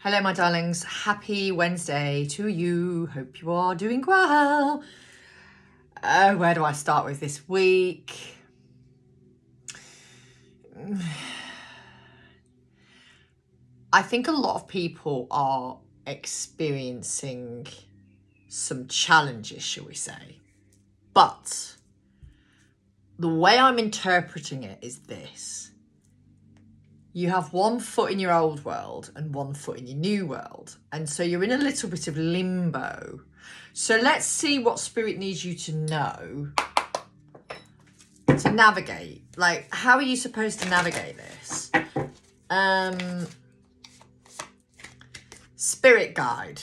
Hello, my darlings. Happy Wednesday to you. Hope you are doing well. Where do I start with this week? I think a lot of people are experiencing some challenges, shall we say. But the way I'm interpreting it is this. You have one foot in your old world and one foot in your new world. And so you're in a little bit of limbo. So let's see what Spirit needs you to know to navigate. Like, how are you supposed to navigate this? Spirit guide.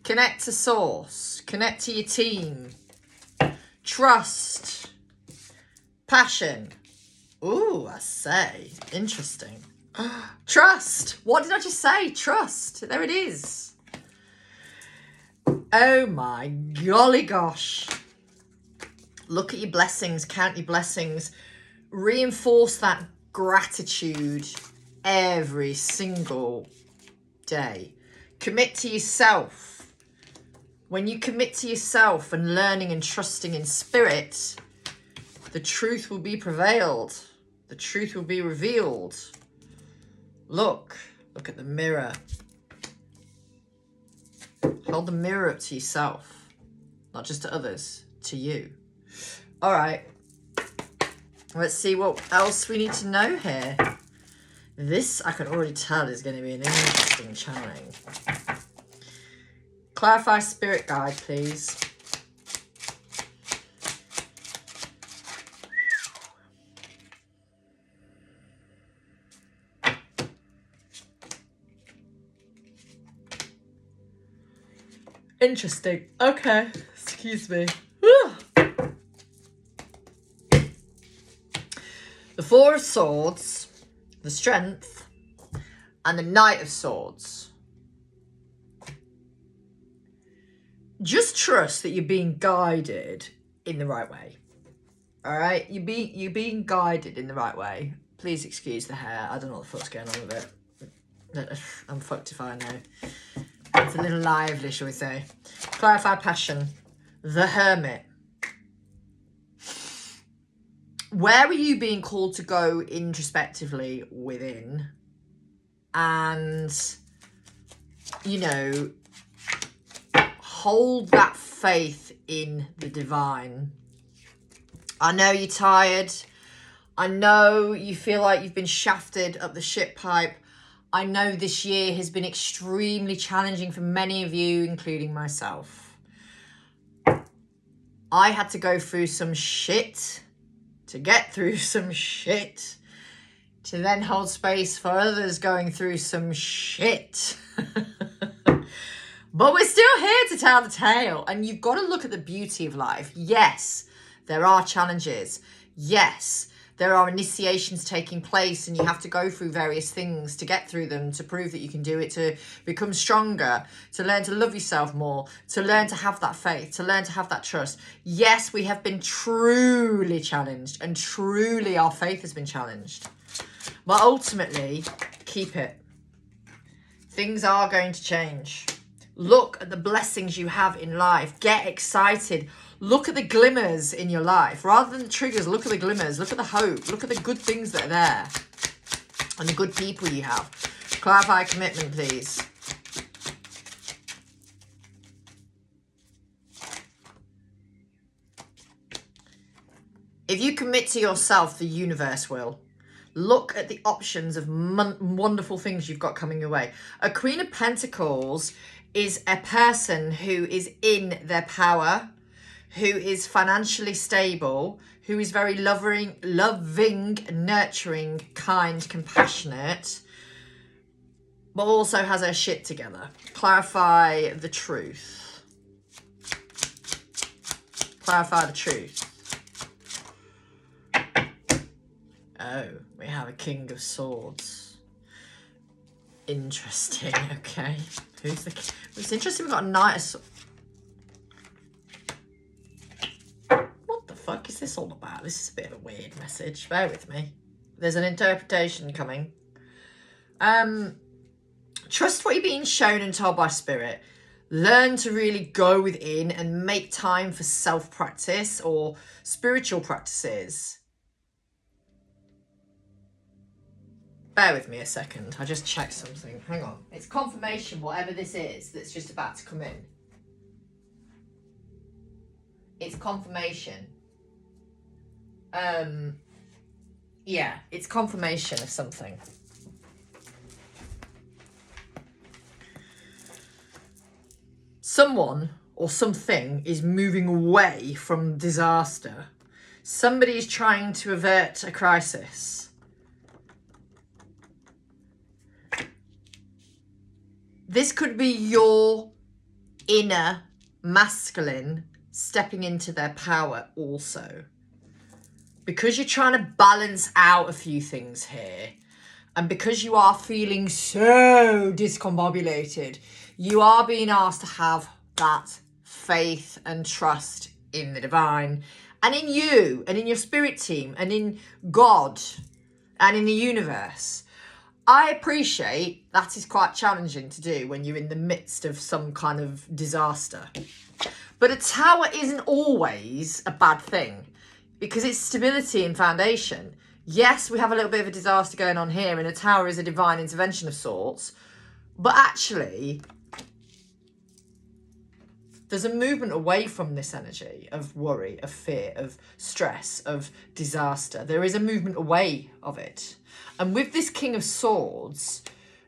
Connect to source. Connect to your team. Trust. Passion. Ooh, I say. Interesting. Trust. What did I just say? Trust. There it is. Oh my golly gosh. Look at your blessings. Count your blessings. Reinforce that gratitude every single day. Commit to yourself. When you commit to yourself and learning and trusting in spirit, the truth will be prevailed. The truth will be revealed. Look at the mirror. Hold the mirror up to yourself, not just to others, to you. All right, let's see what else we need to know here. This, I can already tell, is going to be an interesting channeling. Clarify spirit guide, please. Interesting. Okay. Excuse me. The Four of Swords, the Strength, and the Knight of Swords. Just trust that you're being guided in the right way. All right? You're being guided in the right way. Please excuse the hair. I don't know what the fuck's going on with it. I'm fucked if I know. It's a little lively, shall we say. Clarify passion. The Hermit. Where are you being called to go introspectively within? And, you know, hold that faith in the divine. I know you're tired. I know you feel like you've been shafted up the shit pipe. I know this year has been extremely challenging for many of you, including myself. I had to go through some shit to get through some shit to then hold space for others going through some shit. But we're still here to tell the tale, and you've got to look at the beauty of life. Yes, there are challenges. Yes, there are initiations taking place, and you have to go through various things to get through them, to prove that you can do it, to become stronger, to learn to love yourself more, to learn to have that faith, to learn to have that trust. Yes, we have been truly challenged, and truly our faith has been challenged. But ultimately, keep it. Things are going to change. Look at the blessings you have in life. Get excited. Look at the glimmers in your life. Rather than the triggers, look at the glimmers. Look at the hope. Look at the good things that are there. And the good people you have. Clarify commitment, please. If you commit to yourself, the universe will. Look at the options of wonderful things you've got coming your way. A Queen of Pentacles is a person who is in their power, who is financially stable, who is very loving, nurturing, kind, compassionate, but also has her shit together. Clarify the truth. Clarify the truth. Oh, we have a King of Swords. Interesting, okay. Who's the king? It's interesting we've got a Knight of Swords. What the fuck is this all about? This is a bit of a weird message. Bear with me. There's an interpretation coming. Trust what you're being shown and told by Spirit. Learn to really go within and make time for self-practice or spiritual practices. Bear with me a second. I just checked something. Hang on. It's confirmation, whatever this is, that's just about to come in. It's confirmation. Yeah, it's confirmation of something. Someone or something is moving away from disaster. Somebody is trying to avert a crisis. This could be your inner masculine stepping into their power also. Because you're trying to balance out a few things here, and because you are feeling so discombobulated, you are being asked to have that faith and trust in the divine, and in you, and in your spirit team, and in God, and in the universe. I appreciate that is quite challenging to do when you're in the midst of some kind of disaster. But a tower isn't always a bad thing, because it's stability and foundation. Yes, we have a little bit of a disaster going on here, and a tower is a divine intervention of sorts. But actually, there's a movement away from this energy of worry, of fear, of stress, of disaster. There is a movement away of it. And with this King of Swords,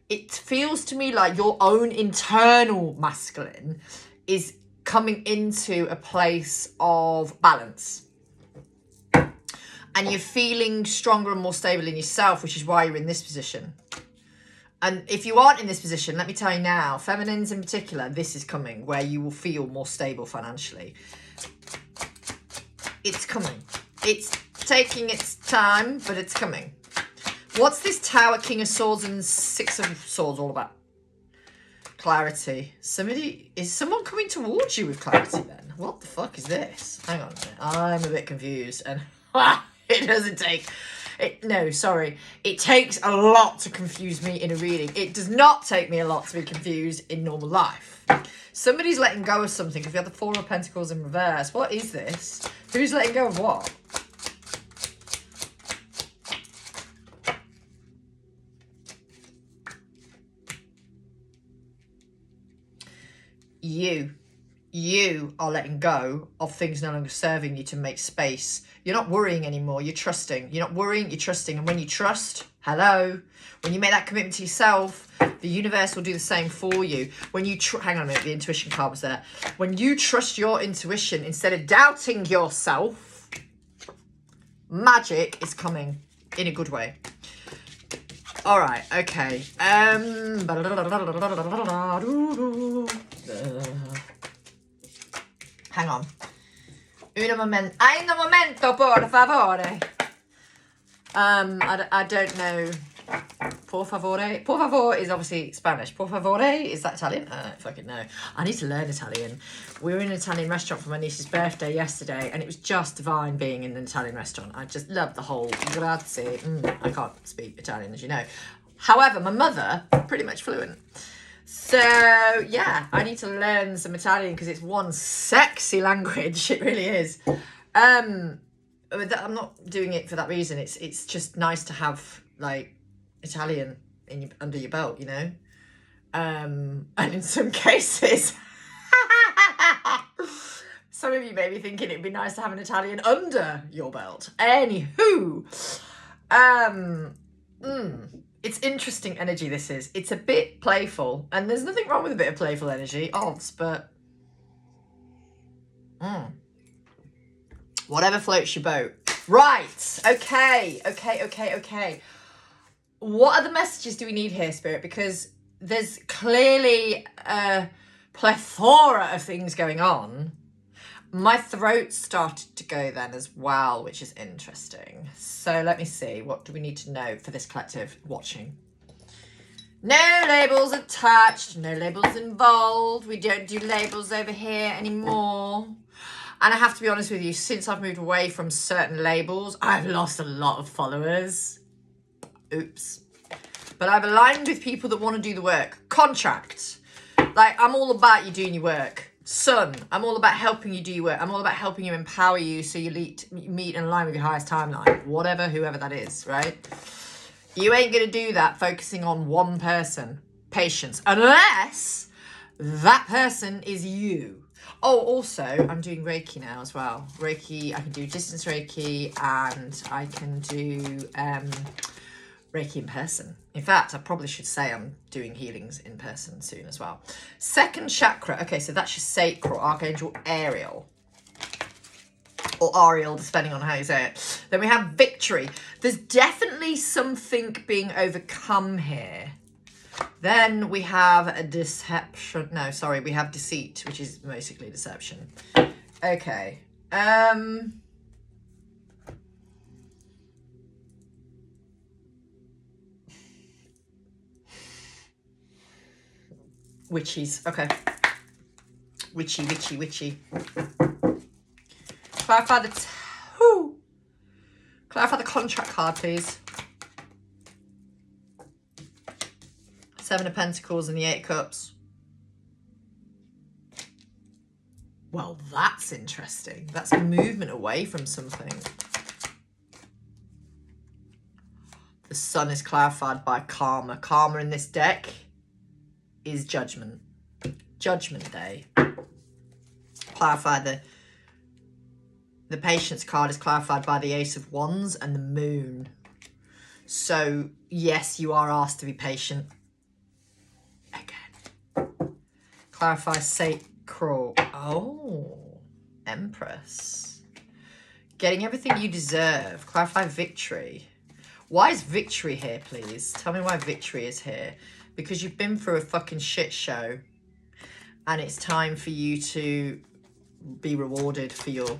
it feels to me like your own internal masculine is coming into a place of balance. And you're feeling stronger and more stable in yourself, which is why you're in this position. And if you aren't in this position, let me tell you now, feminines in particular, this is coming, where you will feel more stable financially. It's coming. It's taking its time, but it's coming. What's this Tower, King of Swords and Six of Swords all about? Clarity. Is someone coming towards you with clarity then? What the fuck is this? Hang on a minute. I'm a bit confused. And it doesn't take... It takes a lot to confuse me in a reading. It does not take me a lot to be confused in normal life. Somebody's letting go of something. If you have the Four of Pentacles in reverse, what is this? Who's letting go of what? You are letting go of things no longer serving you to make space. You're not worrying anymore. You're trusting. You're not worrying, you're trusting. And when you trust, hello, when you make that commitment to yourself, the universe will do the same for you. When you, hang on a minute, the intuition card was there. When you trust your intuition instead of doubting yourself, magic is coming in a good way. All right, okay. Hang on. Ay, un momento, por favore. I don't know. Por favore. Por favor is obviously Spanish. Por favore, is that Italian? I don't fucking know. I need to learn Italian. We were in an Italian restaurant for my niece's birthday yesterday, and it was just divine being in an Italian restaurant. I just loved the whole grazie. I can't speak Italian, as you know. However, my mother, pretty much fluent. So, yeah, I need to learn some Italian because it's one sexy language. It really is. I'm not doing it for that reason. It's just nice to have, like, Italian under your belt, you know? And in some cases, some of you may be thinking it'd be nice to have an Italian under your belt. Anywho, it's interesting energy, this is. It's a bit playful, and there's nothing wrong with a bit of playful energy, odds, but whatever floats your boat. Right, okay. What other messages do we need here, Spirit? Because there's clearly a plethora of things going on. My throat started to go then as well, which is interesting. So let me see. What do we need to know for this collective watching? No labels attached. No labels involved. We don't do labels over here anymore. And I have to be honest with you, since I've moved away from certain labels, I've lost a lot of followers. Oops. But I've aligned with people that want to do the work. Contract. Like, I'm all about you doing your work. Sun, I'm all about helping you do your work. I'm all about helping you empower you so you meet and align with your highest timeline. Whatever, whoever that is, right? You ain't going to do that focusing on one person. Patience. Unless that person is you. Oh, also, I'm doing Reiki now as well. Reiki, I can do distance Reiki and I can do Reiki in person. In fact, I probably should say I'm doing healings in person soon as well. Second chakra. Okay, so that's your sacral, Archangel Ariel. Or Ariel, depending on how you say it. Then we have victory. There's definitely something being overcome here. Then we have a deception. No, sorry, we have deceit, which is basically deception. Okay. Witches. Okay. Witchy. Clarify the contract card, please. Seven of Pentacles and the Eight of Cups. Well, that's interesting. That's movement away from something. The Sun is clarified by Karma. Karma in this deck is Judgment. Judgment Day. Clarify the Patience card is clarified by the Ace of Wands and the Moon. So, yes, you are asked to be patient. Again. Clarify sacral. Oh, Empress. Getting everything you deserve. Clarify victory. Why is victory here, please? Tell me why victory is here. Because you've been through a fucking shit show. And it's time for you to be rewarded for your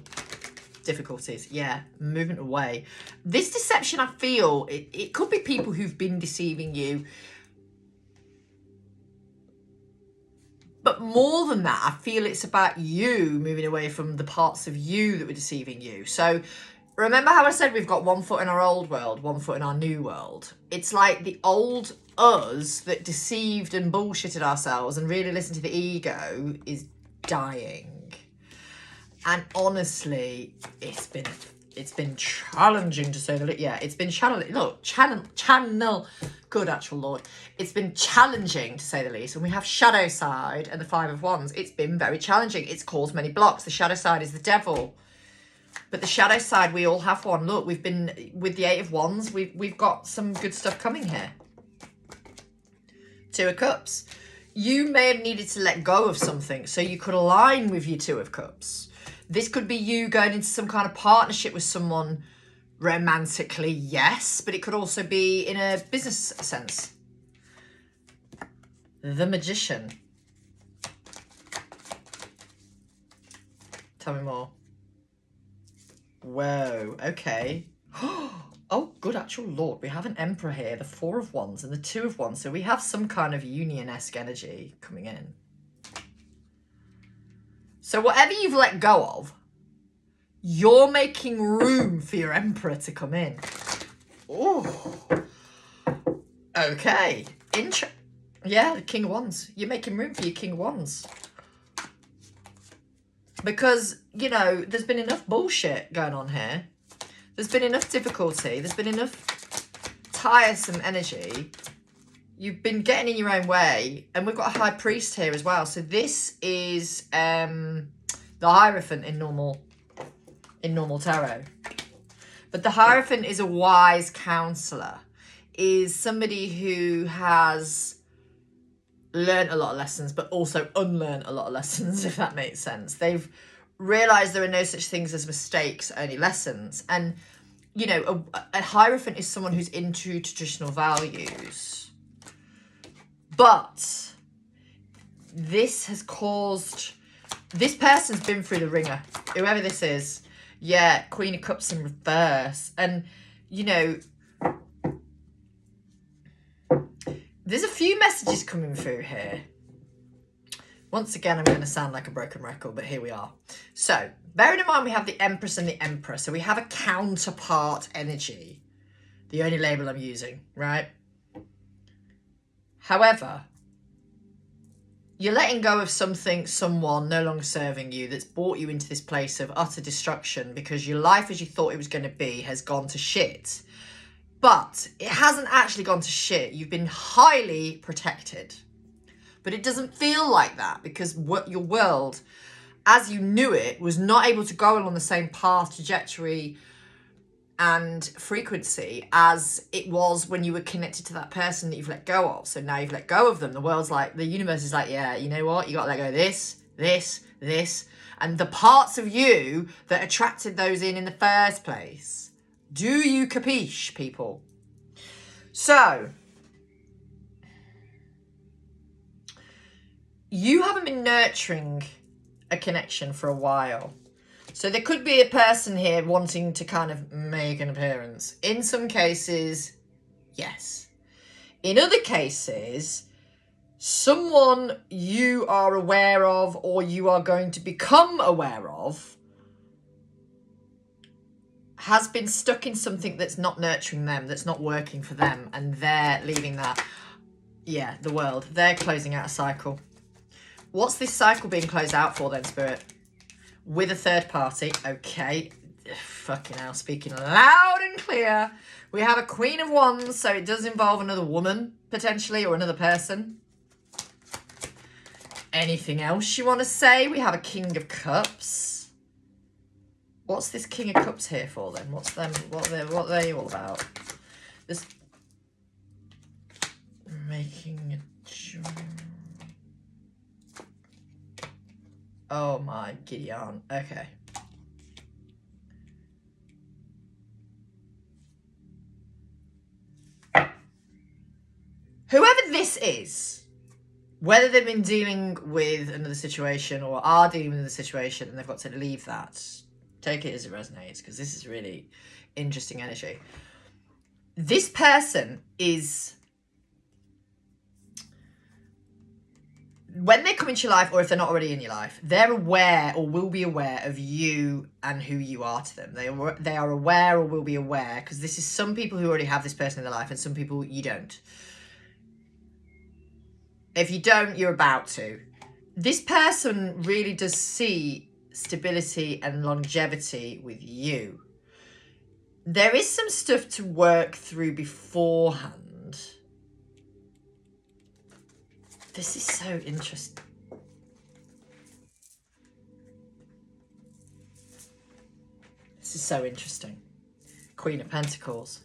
difficulties. Yeah, movement away. This deception, I feel, it could be people who've been deceiving you. But more than that, I feel it's about you moving away from the parts of you that were deceiving you. So remember how I said we've got one foot in our old world, one foot in our new world? It's like the old us that deceived and bullshitted ourselves and really listened to the ego is dying. And honestly, it's been challenging to say the least. Yeah, it's been challenging. Look, channel. Good actual Lord. It's been challenging to say the least. And we have shadow side and the Five of Wands. It's been very challenging. It's caused many blocks. The shadow side is the devil. But the shadow side, we all have one. Look, we've been with the Eight of Wands. We've got some good stuff coming here. Two of Cups. You may have needed to let go of something so you could align with your Two of Cups. This could be you going into some kind of partnership with someone romantically, yes, but it could also be in a business sense. The Magician. Tell me more. Whoa, okay. Oh, good actual Lord. We have an Emperor here, the Four of Wands and the Two of Wands. So we have some kind of union-esque energy coming in. So whatever you've let go of, you're making room for your Emperor to come in. Oh, okay. Yeah, the King of Wands. You're making room for your King of Wands. Because, you know, there's been enough bullshit going on here. There's been enough difficulty. There's been enough tiresome energy. You've been getting in your own way. And we've got a High Priest here as well. So this is the Hierophant in normal tarot. But the Hierophant is a wise counselor. Is somebody who has learned a lot of lessons, but also unlearned a lot of lessons, if that makes sense. They've realised there are no such things as mistakes, only lessons. And, you know, a Hierophant is someone who's into traditional values. But this has caused... This person's been through the ringer, whoever this is. Yeah, Queen of Cups in reverse. And, you know, there's a few messages coming through here. Once again, I'm going to sound like a broken record, but here we are. So, bearing in mind we have the Empress and the Emperor. So we have a counterpart energy. The only label I'm using, right? However, you're letting go of something, someone no longer serving you, that's brought you into this place of utter destruction because your life as you thought it was going to be has gone to shit. But it hasn't actually gone to shit. You've been highly protected. But it doesn't feel like that because what your world, as you knew it, was not able to go along the same path, trajectory, and frequency as it was when you were connected to that person that you've let go of. So now you've let go of them. The world's like, the universe is like, yeah, you know what? You got to let go of this, this, this, and the parts of you that attracted those in the first place. Do you capiche, people? So, you haven't been nurturing a connection for a while. So there could be a person here wanting to kind of make an appearance. In some cases, yes. In other cases, someone you are aware of or you are going to become aware of has been stuck in something that's not nurturing them, that's not working for them, and they're leaving that, yeah, the world. They're closing out a cycle. What's this cycle being closed out for then, Spirit? With a third party. Okay. Fucking hell, speaking loud and clear. We have a Queen of Wands, so it does involve another woman, potentially, or another person. Anything else you want to say? We have a King of Cups. What's this King of Cups here for then? What's them? What are they all about? This making a journal. Oh my Gideon. Okay. Whoever this is, whether they've been dealing with another situation or are dealing with another situation and they've got to leave that, take it as it resonates, because this is really interesting energy. This person is, when they come into your life, or if they're not already in your life, they're aware or will be aware of you and who you are to them. They are aware or will be aware, because this is some people who already have this person in their life and some people you don't. If you don't, you're about to. This person really does see stability and longevity with you. There is some stuff to work through beforehand. This is so interesting. This is so interesting. Queen of Pentacles.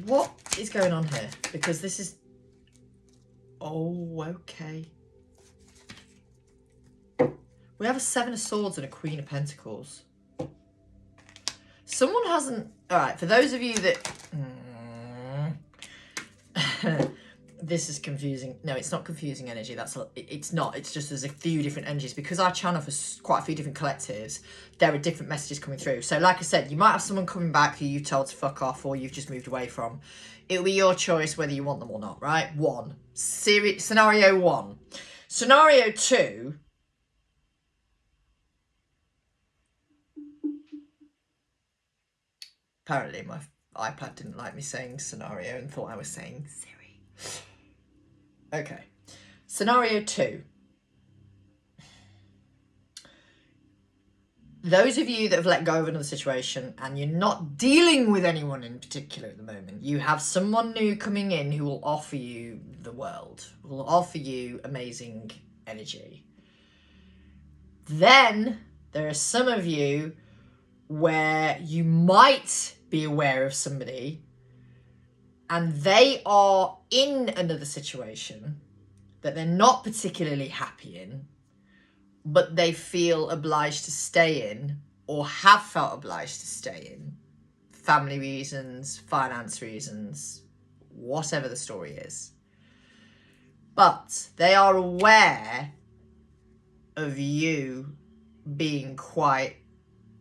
What is going on here? Because this is... Oh, okay. We have a Seven of Swords and a Queen of Pentacles. Someone hasn't... All right, for those of you that... This is confusing. No, it's not confusing energy. It's not. It's just there's a few different energies. Because I channel for quite a few different collectives, there are different messages coming through. So like I said, you might have someone coming back who you've told to fuck off or you've just moved away from. It'll be your choice whether you want them or not, right? Scenario 1. Scenario 2... Apparently my iPad didn't like me saying scenario and thought I was saying Siri. Okay. Scenario 2. Those of you that have let go of another situation and you're not dealing with anyone in particular at the moment, you have someone new coming in who will offer you the world, will offer you amazing energy. Then there are some of you where you might be aware of somebody and they are in another situation that they're not particularly happy in, but they feel obliged to stay in or have felt obliged to stay in. Family reasons, finance reasons, whatever the story is. But they are aware of you being quite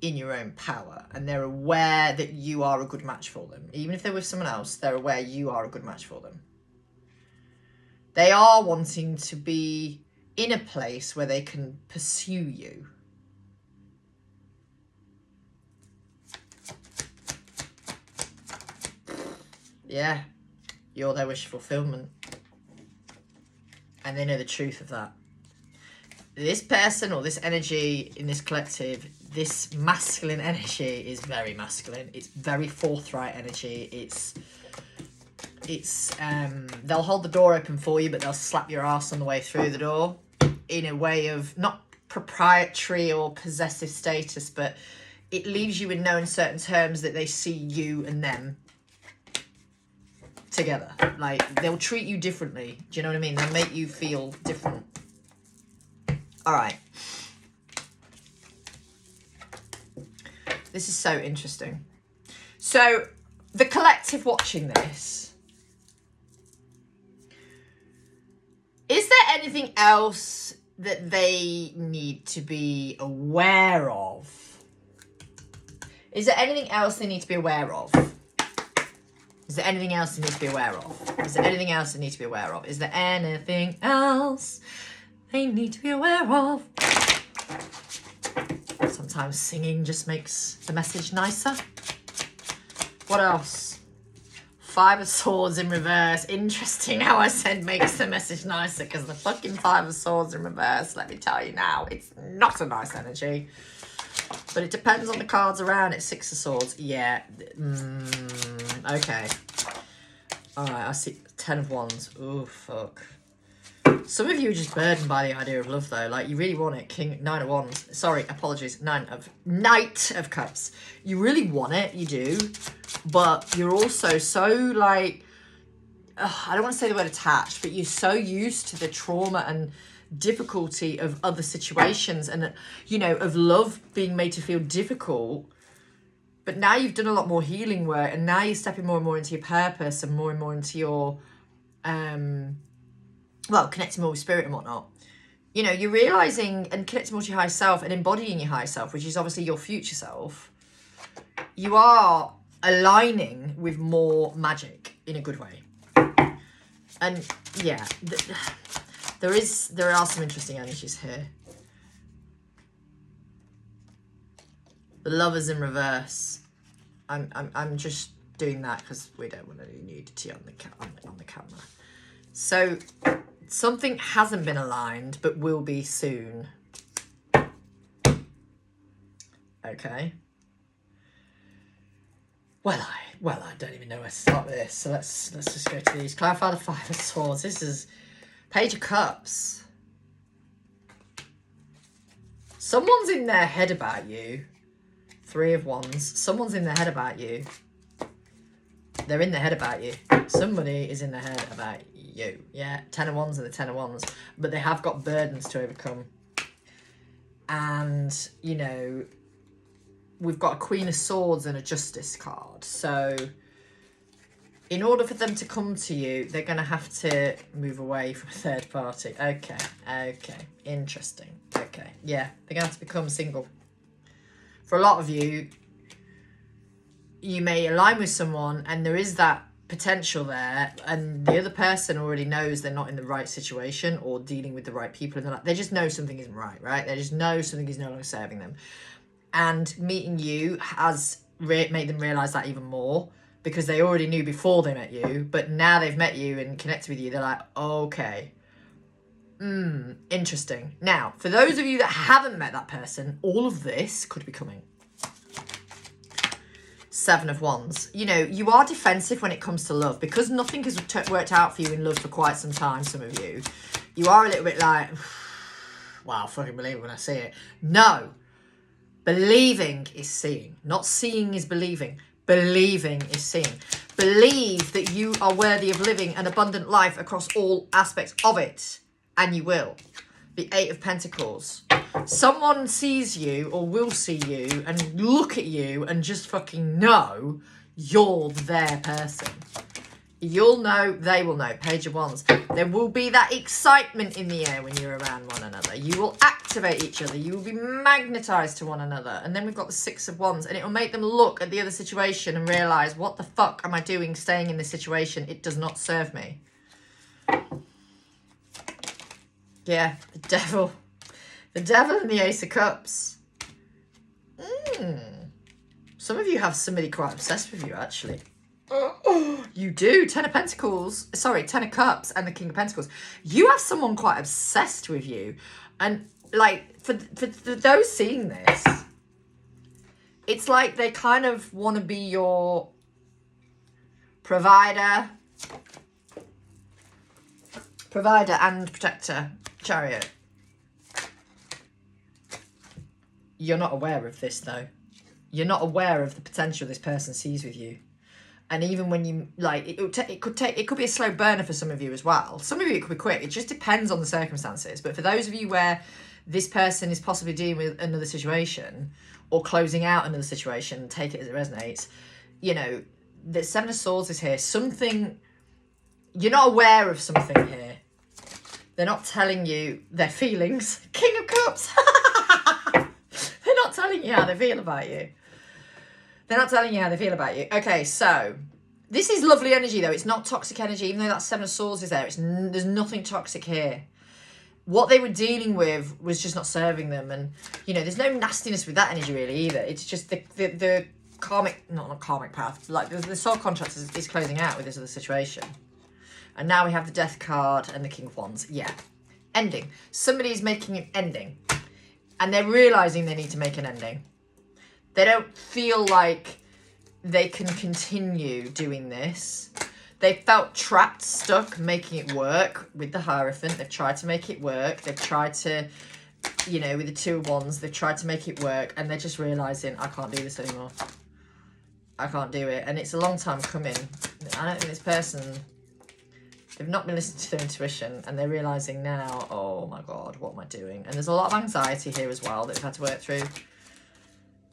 in your own power, and they're aware that you are a good match for them. Even if they're with someone else, they're aware you are a good match for them. They are wanting to be in a place where they can pursue you. Yeah. You're their wish fulfillment. And they know the truth of that. This person or this energy in this collective, this masculine energy is very masculine. It's very forthright energy. It's they'll hold the door open for you, but they'll slap your ass on the way through the door in a way of not proprietary or possessive status, but it leaves you in no uncertain terms that they see you and them together. Like, they'll treat you differently. Do you know what I mean? They'll make you feel different. All right. This is so interesting. So, the collective watching this, is there anything else that they need to be aware of? Is there anything else they need to be aware of? Is there anything else they need to be aware of? Is there anything else they need to be aware of? Is there anything else they need to be aware of? Sometimes singing just makes the message nicer. What else? Five of Swords in reverse. Interesting how I said makes the message nicer, because the fucking Five of Swords in reverse, let me tell you now, it's not a nice energy. But it depends on the cards around it. Six of Swords. Yeah. Okay. Alright, I see 10 of Wands. Oh, fuck. Some of you are just burdened by the idea of love, though. Like, you really want it. Nine of Wands. Sorry, apologies. Knight of Cups. You really want it. You do. But you're also so, like... I don't want to say the word attached, but you're so used to the trauma and difficulty of other situations and, you know, of love being made to feel difficult. But now you've done a lot more healing work, and now you're stepping more and more into your purpose and more into your, well, connecting more with spirit and whatnot. You know, you're realising and connecting more to your higher self and embodying your higher self, which is obviously your future self. You are aligning with more magic in a good way. And, yeah, there are some interesting energies here. The Lovers in reverse. I'm just doing that because we don't want any nudity on the camera. So something hasn't been aligned, but will be soon. Okay. Well, I don't even know where to start with this. So let's just go to these. Clarify the Five of Swords. This is Page of Cups. Someone's in their head about you. Three of Wands. Someone's in their head about you. They're in their head about you. Somebody is in their head about you. Yeah, 10 of Wands and the 10 of Wands. But they have got burdens to overcome. And, you know, we've got a Queen of Swords and a Justice card. So, in order for them to come to you, they're going to have to move away from a third party. Okay. Interesting. Okay. Yeah, they're going to have to become single. For a lot of you, you may align with someone and there is that potential there, and the other person already knows they're not in the right situation or dealing with the right people. They just know something isn't right? They just know something is no longer serving them. And meeting you has made them realise that even more, because they already knew before they met you, but now they've met you and connected with you, they're like, okay. Interesting. Now, for those of you that haven't met that person, all of this could be coming. Seven of Wands. You know, you are defensive when it comes to love, because nothing has worked out for you in love for quite some time, some of you. You are a little bit like, wow, I fucking believe it when I see it. No. Believing is seeing. Not seeing is believing. Believing is seeing. Believe that you are worthy of living an abundant life across all aspects of it. And you will. The Eight of Pentacles. Someone sees you or will see you and look at you and just fucking know you're their person. You'll know, they will know. Page of Wands. There will be that excitement in the air when you're around one another. You will activate each other. You will be magnetised to one another. And then we've got the Six of Wands. And it will make them look at the other situation and realise, what the fuck am I doing staying in this situation? It does not serve me. Yeah, the Devil. The Devil and the Ace of Cups. Some of you have somebody quite obsessed with you, actually. You do. 10 of Pentacles. Sorry, 10 of Cups and the King of Pentacles. You have someone quite obsessed with you. And like, for those seeing this, it's like they kind of want to be your provider and protector. Chariot. You're not aware of this, though. You're not aware of the potential this person sees with you. And even when you, like, it could be a slow burner for some of you as well. Some of you it could be quick. It just depends on the circumstances. But for those of you where this person is possibly dealing with another situation or closing out another situation, take it as it resonates, you know, the Seven of Swords is here. Something, you're not aware of something here. They're not telling you their feelings. King of Cups. They're not telling you how they feel about you. They're not telling you how they feel about you. Okay, so this is lovely energy, though. It's not toxic energy, even though that Seven of Swords is there. There's nothing toxic here. What they were dealing with was just not serving them. And, you know, there's no nastiness with that energy, really, either. It's just the karmic, not karmic path, like the soul contract is closing out with this other situation. And now we have the Death card and the King of Wands. Yeah. Ending. Somebody's making an ending. And they're realising they need to make an ending. They don't feel like they can continue doing this. They felt trapped, stuck, making it work with the Hierophant. They've tried to make it work. They've tried to, you know, with the Two of Wands, they've tried to make it work. And they're just realising, I can't do this anymore. I can't do it. And it's a long time coming. I don't think this person, they've not been listening to their intuition. And they're realising now, oh my God, what am I doing? And there's a lot of anxiety here as well that they've had to work through.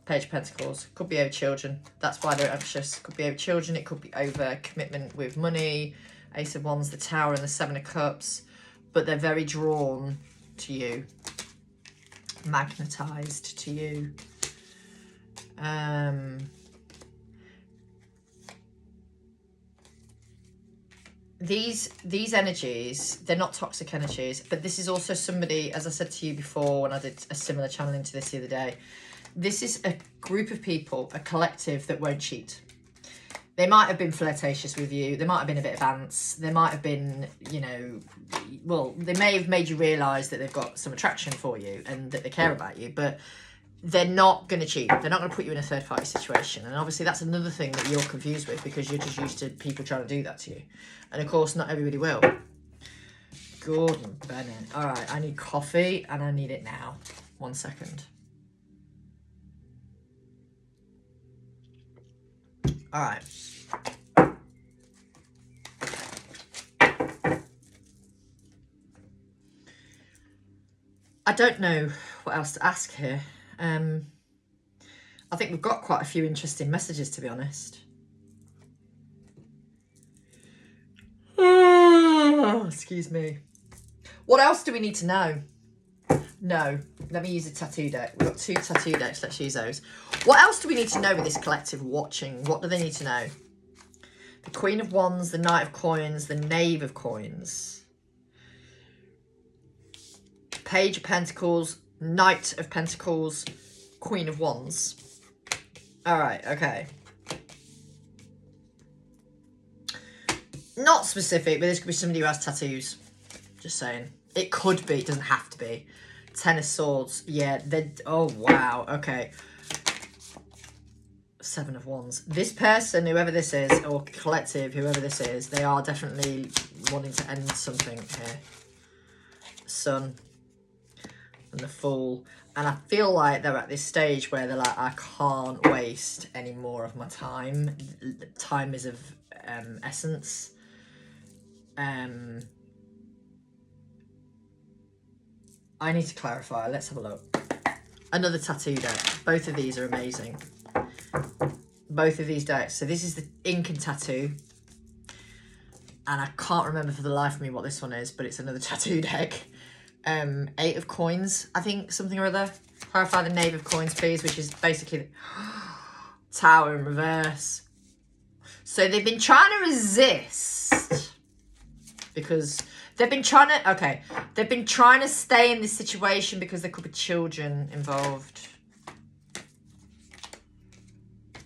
Page of Pentacles. Could be over children. That's why they're anxious. Could be over children. It could be over commitment with money. Ace of Wands, the Tower, and the Seven of Cups. But they're very drawn to you. Magnetised to you. These energies, they're not toxic energies. But this is also somebody, as I said to you before when I did a similar channeling to this the other day, this is a group of people, a collective that won't cheat. They might have been flirtatious with you. There might have been a bit of ants. There might have been, you know, well, they may have made you realise that they've got some attraction for you and that they care about you, but they're not going to cheat. They're not going to put you in a third-party situation. And obviously that's another thing that you're confused with because you're just used to people trying to do that to you. And of course, not everybody will. Gordon Bennett. All right, I need coffee and I need it now. 1 second. All right. I don't know what else to ask here. I think we've got quite a few interesting messages, to be honest. Excuse me. What else do we need to know? No, let me use a tattoo deck. We've got 2 tattoo decks. Let's use those. What else do we need to know with this collective watching? What do they need to know? The Queen of Wands, the Knight of Coins, the Knave of Coins. Page of Pentacles, Knight of Pentacles, Queen of Wands. All right, okay. Not specific, but this could be somebody who has tattoos. Just saying. It could be, it doesn't have to be. 10 of Swords, yeah, oh wow, okay. 7 of Wands. This person, whoever this is, or collective, whoever this is, they are definitely wanting to end something here. Sun and the Fool. And I feel like they're at this stage where they're like, I can't waste any more of my time. Time is of essence. I need to clarify. Let's have a look. Another tattoo deck. Both of these are amazing. Both of these decks. So this is the ink and tattoo. And I can't remember for the life of me what this one is, but it's another tattoo deck. 8 of Coins, I think, something or other. Clarify the Knave of Coins, please, which is basically the Tower in reverse. So they've been trying to resist because they've been trying to, okay, they've been trying to stay in this situation because there could be children involved.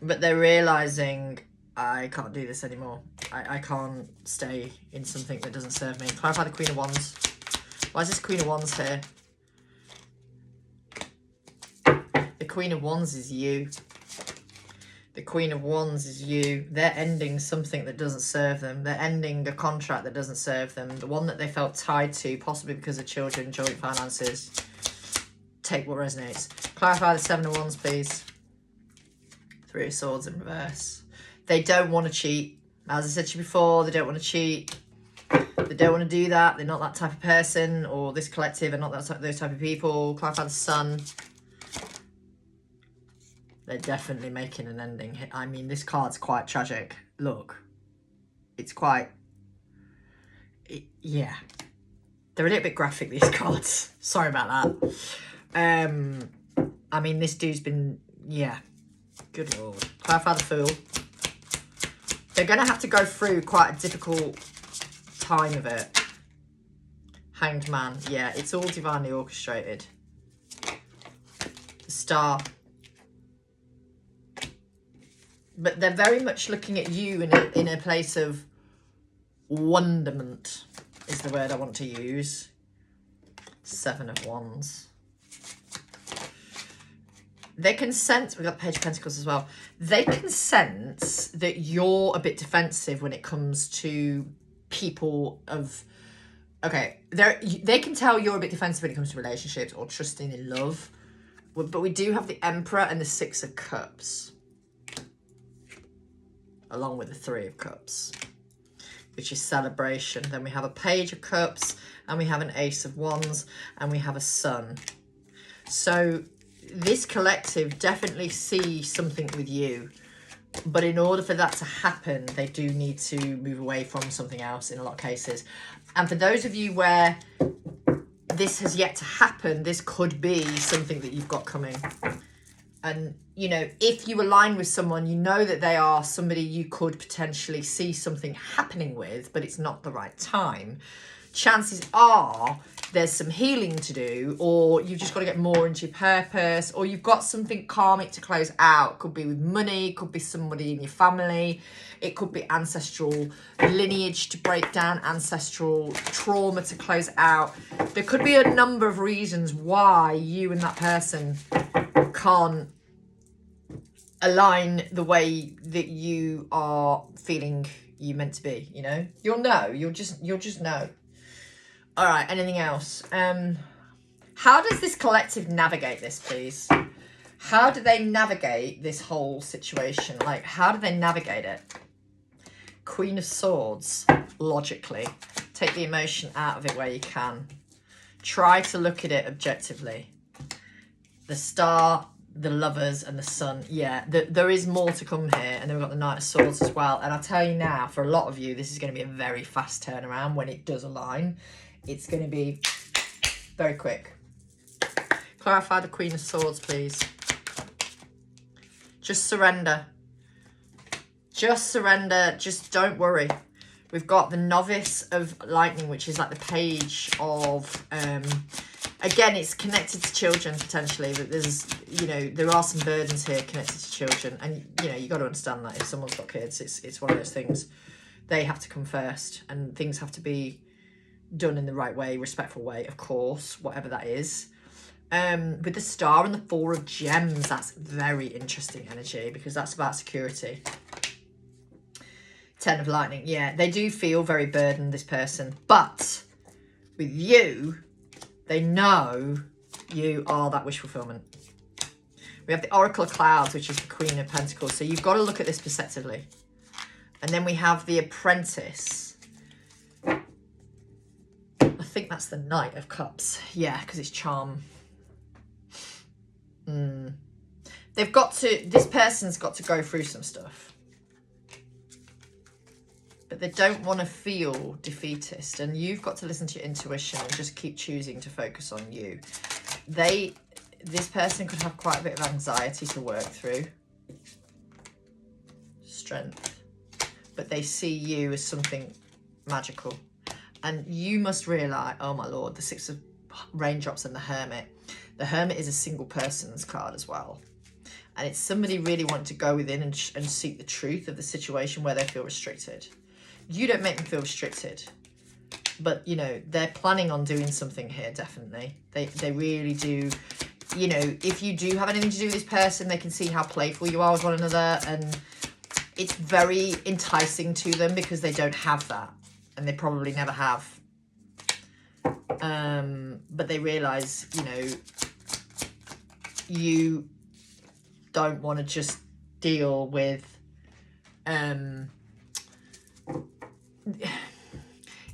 But they're realising I can't do this anymore. I can't stay in something that doesn't serve me. Clarify the Queen of Wands. Why is this Queen of Wands here? The Queen of Wands is you. The Queen of Wands is you. They're ending something that doesn't serve them. They're ending a contract that doesn't serve them. The one that they felt tied to, possibly because of children, joint finances. Take what resonates. Clarify the Seven of Wands, please. Three of Swords in reverse. They don't want to cheat. As I said to you before, they don't want to cheat. They don't want to do that. They're not that type of person, or this collective are not those type of people. Clarify the Sun. They're definitely making an ending. I mean, this card's quite tragic. Look, it's quite... yeah. They're a little bit graphic, these cards. Sorry about that. I mean, this dude's been... yeah. Good Lord. Clarify the Fool. They're going to have to go through quite a difficult time of it. Hanged Man. Yeah, it's all divinely orchestrated. The Star. But they're very much looking at you in a place of wonderment, is the word I want to use. Seven of Wands. They can sense, we've got the Page of Pentacles as well. They can sense that you're a bit defensive when it comes to people of, okay, they can tell you're a bit defensive when it comes to relationships or trusting in love. But we do have the Emperor and the Six of Cups, along with the Three of Cups, which is celebration. Then we have a Page of Cups, and we have an Ace of Wands, and we have a Sun. So this collective definitely see something with you, but in order for that to happen, they do need to move away from something else in a lot of cases. And for those of you where this has yet to happen, this could be something that you've got coming. And, you know, if you align with someone, you know that they are somebody you could potentially see something happening with, but it's not the right time. Chances are there's some healing to do, or you've just got to get more into your purpose, or you've got something karmic to close out. Could be with money, could be somebody in your family. It could be ancestral lineage to break down, ancestral trauma to close out. There could be a number of reasons why you and that person can't align the way that you are feeling you meant to be, you know? You'll know. You'll just know. All right, anything else? How does this collective navigate this, please? How do they navigate this whole situation? Like, how do they navigate it? Queen of Swords, logically. Take the emotion out of it where you can. Try to look at it objectively. The Star, the Lovers, and the Sun. Yeah, there is more to come here. And then we've got the Knight of Swords as well. And I'll tell you now, for a lot of you, this is going to be a very fast turnaround when it does align. It's going to be very quick. Clarify the Queen of Swords, please. Just surrender. Just surrender. Just don't worry. We've got the Novice of Lightning, which is like the page of... again, it's connected to children, potentially. But there's, you know, there are some burdens here connected to children. And, you know, you got to understand that if someone's got kids, it's one of those things. They have to come first. And things have to be done in the right way, respectful way, of course, whatever that is. With the Star and the Four of Gems, that's very interesting energy because that's about security. Ten of Lightning, yeah, they do feel very burdened, this person, but with you, they know you are that wish fulfillment. We have the Oracle of Clouds, which is the Queen of Pentacles, so you've got to look at this perceptively. And then we have the Apprentice. I think that's the Knight of Cups. Yeah, because it's charm. They've got to... this person's got to go through some stuff. But they don't want to feel defeatist. And you've got to listen to your intuition and just keep choosing to focus on you. This person could have quite a bit of anxiety to work through. Strength. But they see you as something magical. And you must realise, oh my lord, the Six of Raindrops and the Hermit. The Hermit is a single person's card as well. And it's somebody really wanting to go within and seek the truth of the situation where they feel restricted. You don't make them feel restricted. But, you know, they're planning on doing something here, definitely. They really do. You know, if you do have anything to do with this person, they can see how playful you are with one another. And it's very enticing to them because they don't have that. And they probably never have. But they realise, you know, you don't want to just deal with...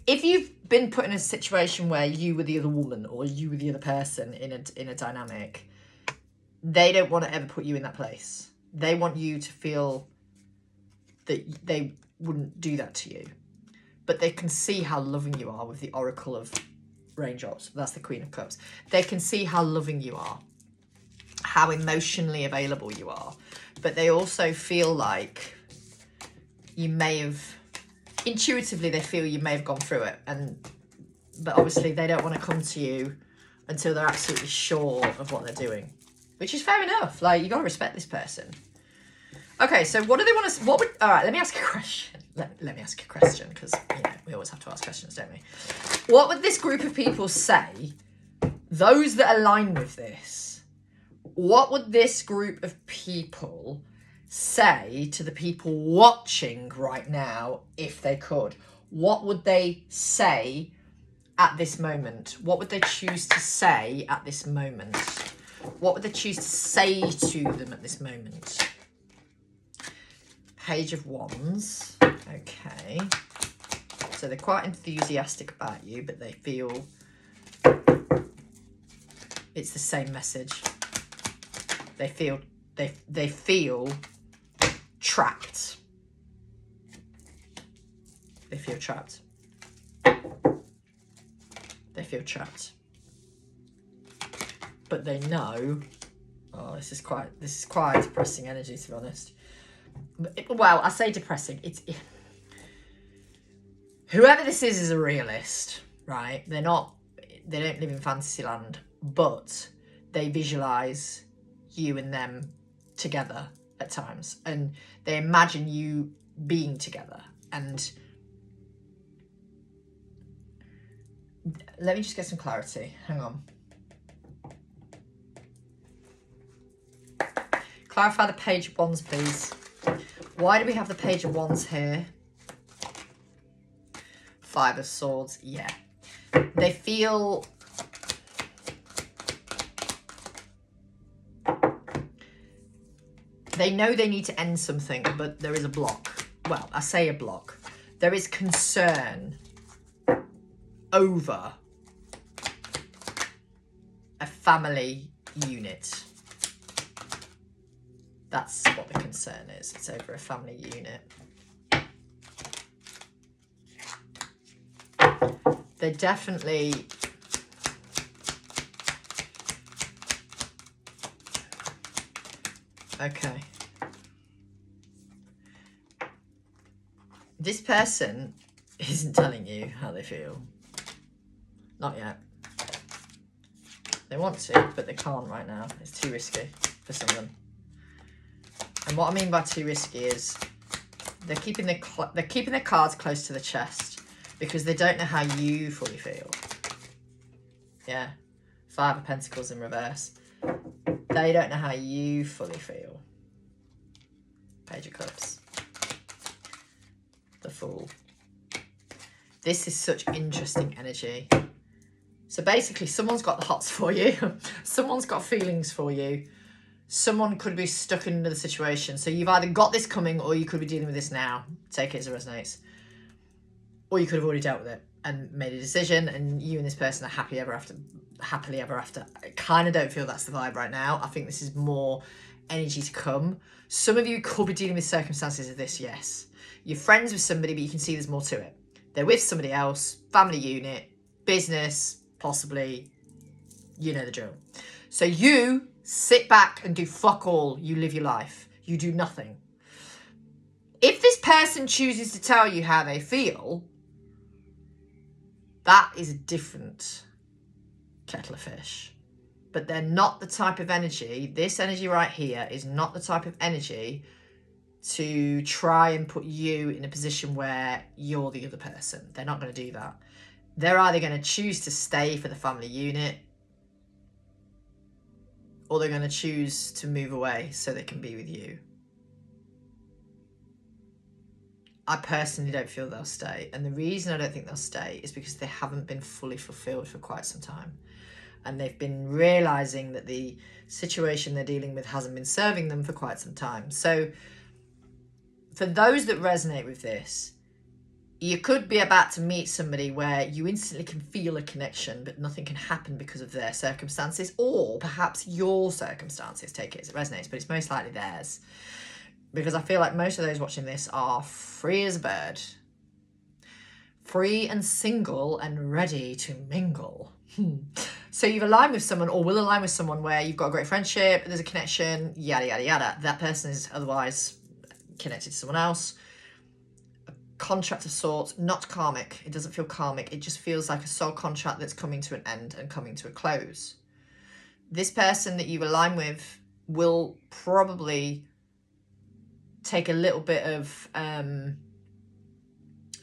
if you've been put in a situation where you were the other woman or you were the other person in a dynamic, they don't want to ever put you in that place. They want you to feel that they wouldn't do that to you. But they can see how loving you are with the Oracle of Raindrops. That's the Queen of Cups. They can see how loving you are, how emotionally available you are. But they also feel like you may have... Intuitively, they feel you may have gone through it. But obviously, they don't want to come to you until they're absolutely sure of what they're doing. Which is fair enough. Like, you got to respect this person. Okay, so what do they want to... All right, let me ask a question. Let me ask a question, because, you know, we always have to ask questions, don't we? What would this group of people say, those that align with this, what would this group of people say to the people watching right now if they could? What would they say at this moment? What would they choose to say at this moment? What would they choose to say to them at this moment? Page of Wands. Okay. So they're quite enthusiastic about you, but they feel it's the same message. They feel trapped. They feel trapped. They feel trapped. But they know, oh, this is quite depressing energy, to be honest. Well, I say depressing. Whoever this is a realist, right? They don't live in Fantasyland, but they visualize you and them together at times, and they imagine you being together. And let me just get some clarity. Hang on. Clarify the Page of Wands, please. Why do we have the Page of Wands here? Five of Swords, yeah. They feel... They know they need to end something, but there is a block. Well, I say a block. There is concern over a family unit. That's what the concern is. It's over a family unit. They're definitely... Okay. This person isn't telling you how they feel. Not yet. They want to, but they can't right now. It's too risky for some of them. And what I mean by too risky is they're keeping their cards close to the chest because they don't know how you fully feel. Yeah. Five of Pentacles in reverse. They don't know how you fully feel. Page of Cups. The Fool. This is such interesting energy. So basically, someone's got the hots for you. Someone's got feelings for you. Someone could be stuck in another situation. So you've either got this coming or you could be dealing with this now. Take it as it resonates. Or you could have already dealt with it and made a decision, and you and this person are happily ever after. I kind of don't feel that's the vibe right now. I think this is more energy to come. Some of you could be dealing with circumstances of this, yes. You're friends with somebody, but you can see there's more to it. They're with somebody else, family unit, business, possibly, you know the drill. So you sit back and do fuck all. You live your life. You do nothing. If this person chooses to tell you how they feel, that is a different kettle of fish. but they're not the type of energy, this energy right here is not the type of energy to try and put you in a position where you're the other person. They're not going to do that. They're either going to choose to stay for the family unit, or they're going to choose to move away so they can be with you. I personally don't feel they'll stay. And the reason I don't think they'll stay is because they haven't been fully fulfilled for quite some time. And they've been realising that the situation they're dealing with hasn't been serving them for quite some time. So for those that resonate with this, you could be about to meet somebody where you instantly can feel a connection, but nothing can happen because of their circumstances, or perhaps your circumstances. Take it as it resonates, but it's most likely theirs. Because I feel like most of those watching this are free as a bird. Free and single and ready to mingle. So you've aligned with someone, or will align with someone, where you've got a great friendship, there's a connection, yada, yada, yada. That person is otherwise connected to someone else. A contract of sorts, not karmic. It doesn't feel karmic. It just feels like a soul contract that's coming to an end and coming to a close. This person that you align with will probably take a little bit of,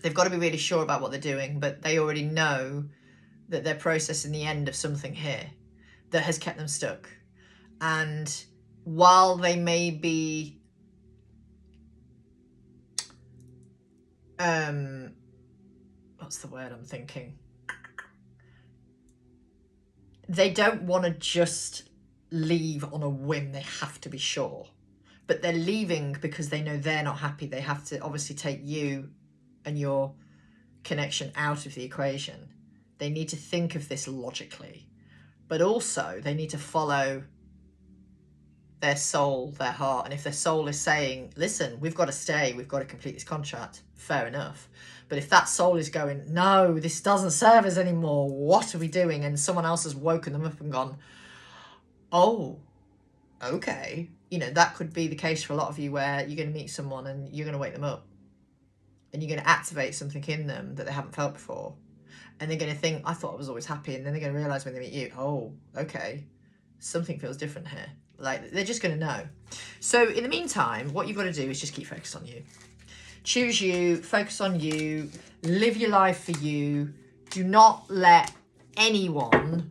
they've got to be really sure about what they're doing, but they already know that they're processing the end of something here that has kept them stuck. And while they may be what's the word I'm thinking? They don't want to just leave on a whim. They have to be sure. But they're leaving because they know they're not happy. They have to obviously take you and your connection out of the equation. They need to think of this logically. But also they need to follow their soul, their heart. And if their soul is saying, listen, we've got to stay, we've got to complete this contract, fair enough. But if that soul is going, no, this doesn't serve us anymore, what are we doing? And someone else has woken them up and gone, oh, okay. You know, that could be the case for a lot of you, where you're going to meet someone and you're going to wake them up. And you're going to activate something in them that they haven't felt before. And they're going to think, I thought I was always happy. And then they're going to realise when they meet you, oh, okay, something feels different here. Like, they're just going to know. So in the meantime, what you've got to do is just keep focused on you. Choose you, focus on you, live your life for you. Do not let anyone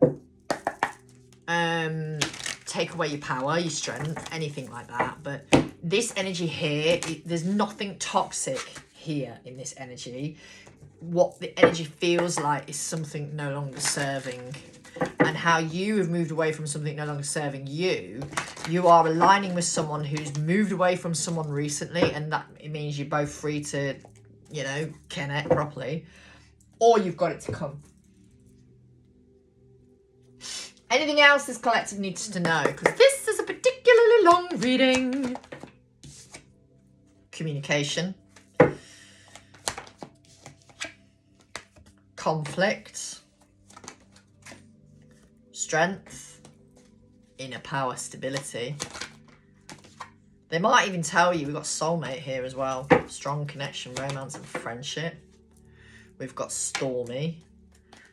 take away your power, your strength, anything like that. But this energy here, there's nothing toxic here in this energy. What the energy feels like is something no longer serving. And how you have moved away from something no longer serving you, you are aligning with someone who's moved away from someone recently, and that it means you're both free to, you know, connect properly, or you've got it to come. Anything else this collective needs to know? Because this is a particularly long reading. Communication. Conflict. Strength. Inner power, stability. They might even tell you we've got soulmate here as well. Strong connection, romance and friendship. We've got stormy.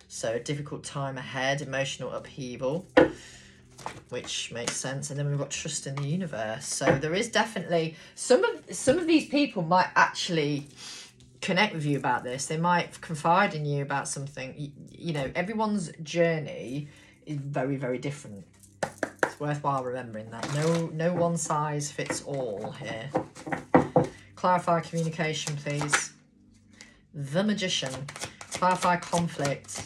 So a difficult time ahead, emotional upheaval, which makes sense. And then we've got trust in the universe. So there is definitely some of these people might actually connect with you about this. They might confide in you about something. You know, everyone's journey is very, very different. It's worthwhile remembering that. No one size fits all here. Clarify communication, please. The Magician. Clarify conflict.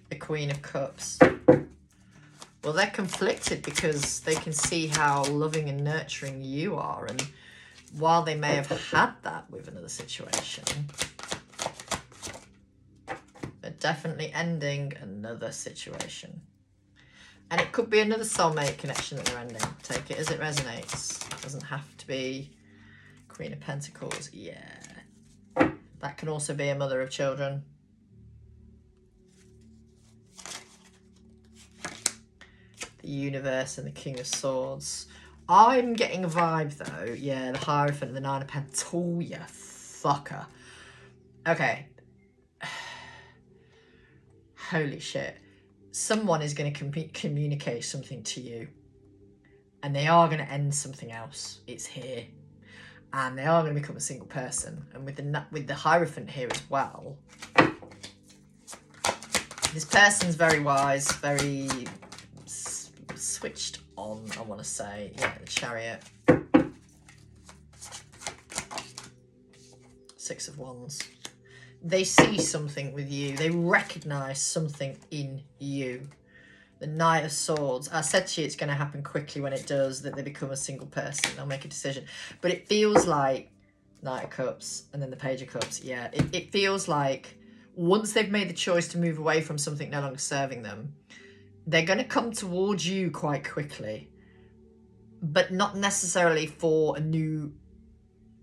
The Queen of Cups. Well, they're conflicted because they can see how loving and nurturing you are. And while they may have had that with another situation, they're definitely ending another situation. And it could be another soulmate connection that they're ending. Take it as it resonates. It doesn't have to be Queen of Pentacles. Yeah. That can also be a mother of children. The Universe and the King of Swords. I'm getting a vibe though. Yeah, the Hierophant and the Nine of Pentacles. Oh, you fucker. Okay. holy shit, someone is going to communicate something to you, and they are going to end something else. It's here, and they are going to become a single person. And with the Hierophant here as well, this person's very wise, very switched on, I want to say. Yeah, the Chariot. Six of Wands. They see something with you. They recognise something in you. The Knight of Swords. I said to you it's going to happen quickly when it does, that they become a single person. They'll make a decision. But it feels like Knight of Cups and then the Page of Cups. Yeah, it feels like once they've made the choice to move away from something no longer serving them, they're going to come towards you quite quickly. But not necessarily for a new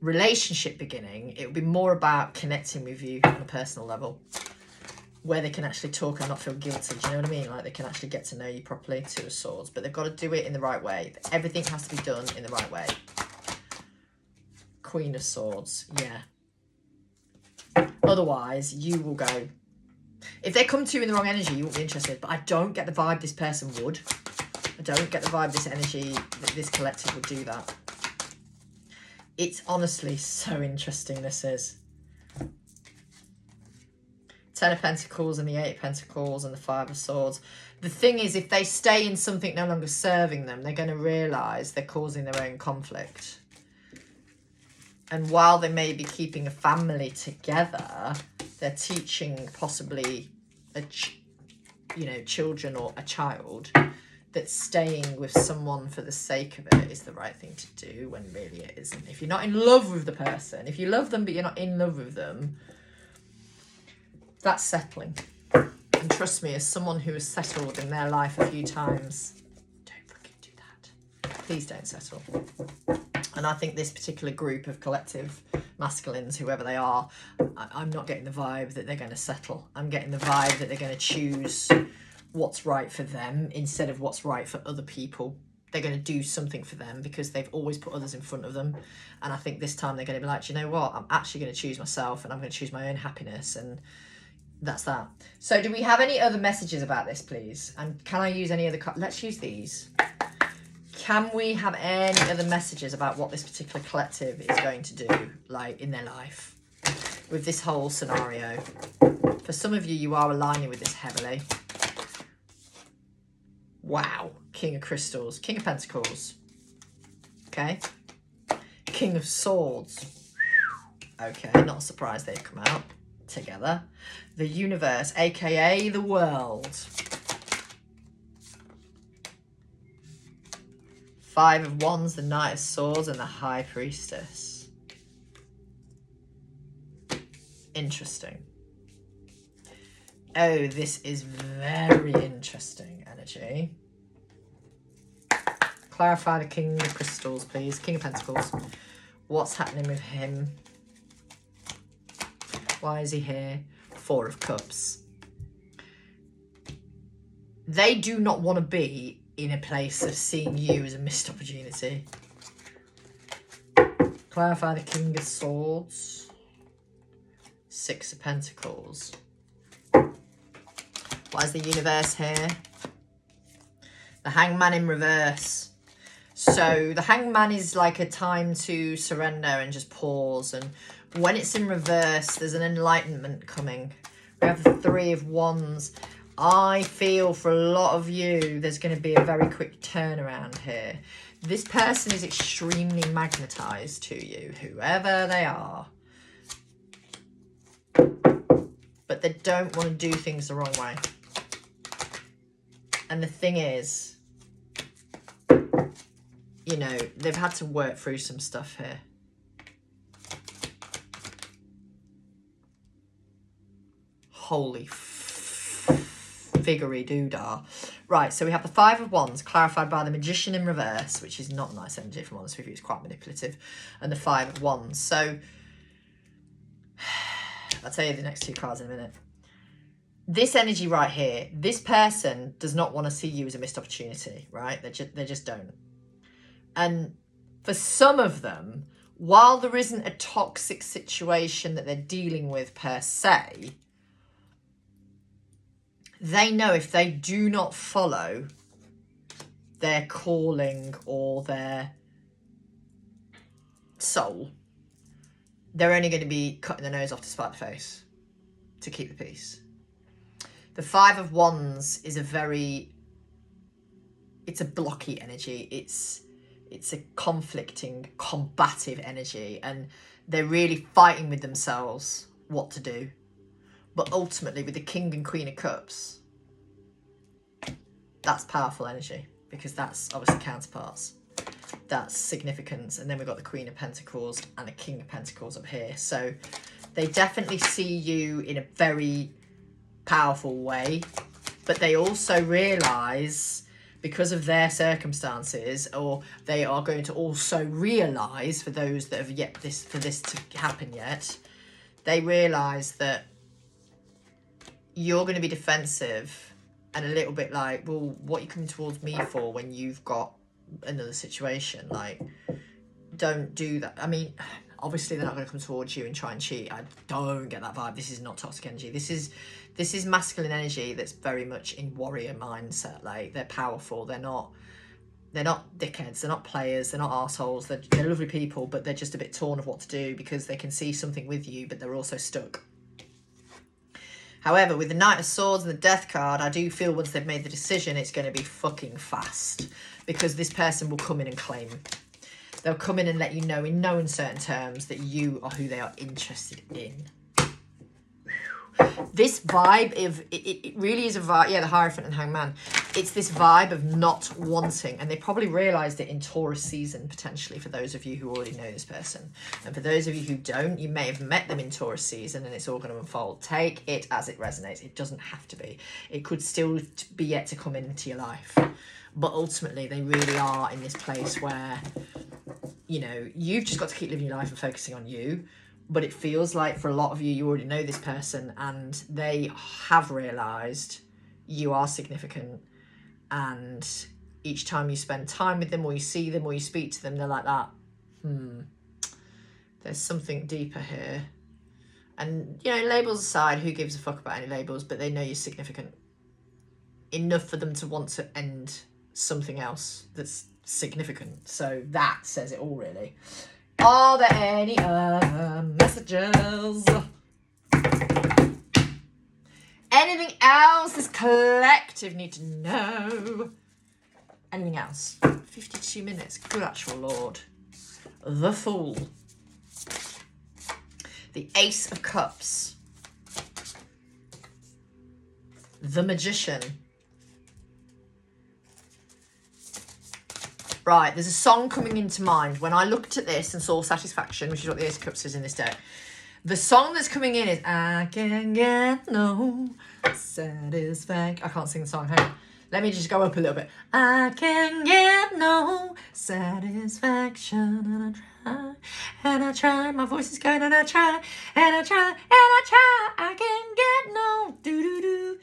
relationship beginning. It will be more about connecting with you on a personal level, where they can actually talk and not feel guilty. Do you know what I mean? Like they can actually get to know you properly. Two of Swords. But they've got to do it in the right way. Everything has to be done in the right way. Queen of Swords. Yeah. Otherwise, you will go. If they come to you in the wrong energy, you won't be interested. But I don't get the vibe this person would. I don't get the vibe this energy, that this collective would do that. It's honestly so interesting, this is. Ten of Pentacles and the Eight of Pentacles and the Five of Swords. The thing is, if they stay in something no longer serving them, they're going to realise they're causing their own conflict. And while they may be keeping a family together, they're teaching possibly, children or a child that staying with someone for the sake of it is the right thing to do, when really it isn't. If you're not in love with the person, if you love them but you're not in love with them, that's settling. And trust me, as someone who has settled in their life a few times, don't fucking do that. Please don't settle. And I think this particular group of collective masculines, whoever they are, I'm not getting the vibe that they're going to settle. I'm getting the vibe that they're going to choose what's right for them instead of what's right for other people. They're going to do something for them because they've always put others in front of them. And I think this time they're going to be like, do you know what? I'm actually going to choose myself, and I'm going to choose my own happiness. And that's that. So do we have any other messages about this, please? And can I use any other cards? Let's use these. Can we have any other messages about what this particular collective is going to do, like in their life, with this whole scenario? For some of you, you are aligning with this heavily. Wow. King of Crystals. King of Pentacles. Okay. King of Swords. Okay, not surprised they've come out together. The Universe, aka the world. Five of Wands, the Knight of Swords, and the High Priestess. Interesting. Oh, this is very interesting energy. Clarify the King of Crystals, please. King of Pentacles. What's happening with him? Why is he here? Four of Cups. They do not want to be in a place of seeing you as a missed opportunity. Clarify the King of Swords. Six of Pentacles. Why is the Universe here? The Hangman in reverse. So the Hangman is like a time to surrender and just pause. And when it's in reverse, there's an enlightenment coming. We have the Three of Wands. I feel for a lot of you, there's going to be a very quick turnaround here. This person is extremely magnetized to you, whoever they are. But they don't want to do things the wrong way. And the thing is, you know, they've had to work through some stuff here. Holy figurey doodah. Right, so we have the Five of Wands, clarified by the Magician in reverse, which is not nice energy, if I'm honest with you. It's quite manipulative. And the Five of Wands. So, I'll tell you the next two cards in a minute. This energy right here, this person does not want to see you as a missed opportunity, right? They just don't. And for some of them, while there isn't a toxic situation that they're dealing with per se, They know if they do not follow their calling or their soul, they're only going to be cutting their nose off to spite the face to keep the peace. The Five of Wands is it's a blocky energy. It's a conflicting, combative energy, and they're really fighting with themselves what to do. But ultimately, with the King and Queen of Cups, that's powerful energy, because that's obviously counterparts. That's significance. And then we've got the Queen of Pentacles and the King of Pentacles up here. So they definitely see you in a very powerful way, but they also realise, because of their circumstances, or they are going to also realise, for those that have yet for this to happen yet, they realise that you're going to be defensive and a little bit like, well, what are you coming towards me for when you've got another situation? Like, don't do that. I mean, obviously they're not going to come towards you and try and cheat. I don't get that vibe. This is not toxic energy. This is masculine energy that's very much in warrior mindset. Like, they're powerful. They're not dickheads. They're not players. They're not arseholes. They're lovely people, but they're just a bit torn of what to do because they can see something with you, but they're also stuck. However, with the Knight of Swords and the Death card, I do feel once they've made the decision, it's going to be fucking fast, because this person will come in and claim. They'll come in and let you know in no uncertain terms that you are who they are interested in. This vibe, it really is a vibe. Yeah, the Hierophant and Hangman. It's this vibe of not wanting, and they probably realised it in Taurus season, potentially, for those of you who already know this person. And for those of you who don't, you may have met them in Taurus season, and it's all going to unfold. Take it as it resonates. It doesn't have to be. It could still be yet to come into your life. But ultimately, they really are in this place where, you know, you've just got to keep living your life and focusing on you. But it feels like for a lot of you, you already know this person, and they have realised you are significant. And each time you spend time with them, or you see them, or you speak to them, they're like that. There's something deeper here. And, you know, labels aside, who gives a fuck about any labels? But they know you're significant enough for them to want to end something else that's significant. So that says it all, really. Are there any other messages? Anything else this collective need to know? Anything else? 52 minutes. Good actual Lord. The Fool. The Ace of Cups. The Magician. Right, there's a song coming into mind. When I looked at this and saw Satisfaction, which is what the Ace of Cups is in this deck, the song that's coming in is I Can Get No Satisfaction. I can't sing the song. Hang on. Let me just go up a little bit. I can get no satisfaction, and I try, my voice is going, and I try, and I try, and I try, I can get no do-do-do.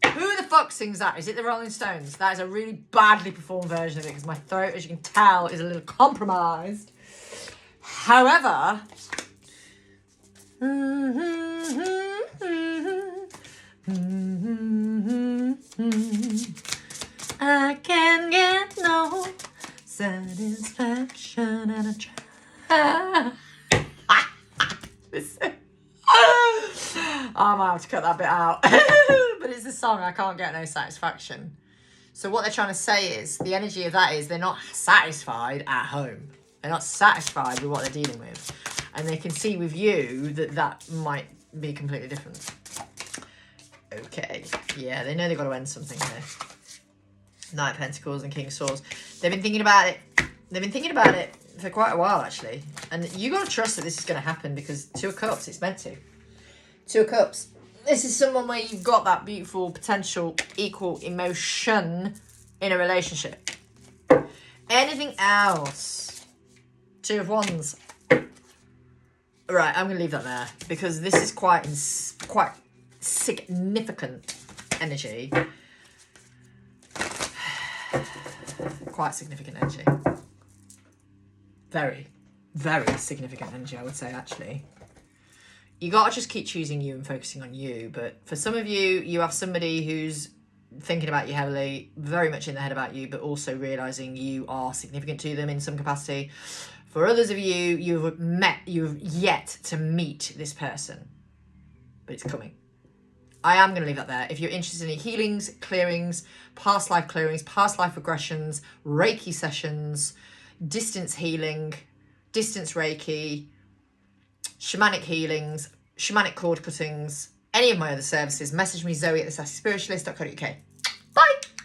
Who the fuck sings that? Is it the Rolling Stones? That is a really badly performed version of it, because my throat, as you can tell, is a little compromised. However, I can get no satisfaction, and I try. Listen. I might have to cut that bit out. But it's the song, I can't get no satisfaction. So what they're trying to say is, the energy of that is they're not satisfied at home. They're not satisfied with what they're dealing with. And they can see with you that that might be completely different. Okay. Yeah, they know they've got to end something here. Knight of Pentacles and King of Swords. They've been thinking about it. They've been thinking about it for quite a while, actually. And you got to trust that this is going to happen, because Two of Cups, it's meant to. Two of Cups. This is someone where you've got that beautiful potential equal emotion in a relationship. Anything else? Two of Wands. Right, I'm going to leave that there, because this is quite significant energy. Quite significant energy. Very, very significant energy, I would say, actually. you got to just keep choosing you and focusing on you. But for some of you, you have somebody who's thinking about you heavily, very much in their head about you, but also realizing you are significant to them in some capacity. For others of you, you've yet to meet this person, but it's coming. I am going to leave that there. If you're interested in healings, clearings, past life regressions, Reiki sessions, distance healing, distance Reiki, shamanic healings, shamanic cord cuttings, any of my other services, message me, Zoe at thesassyspiritualist.co.uk.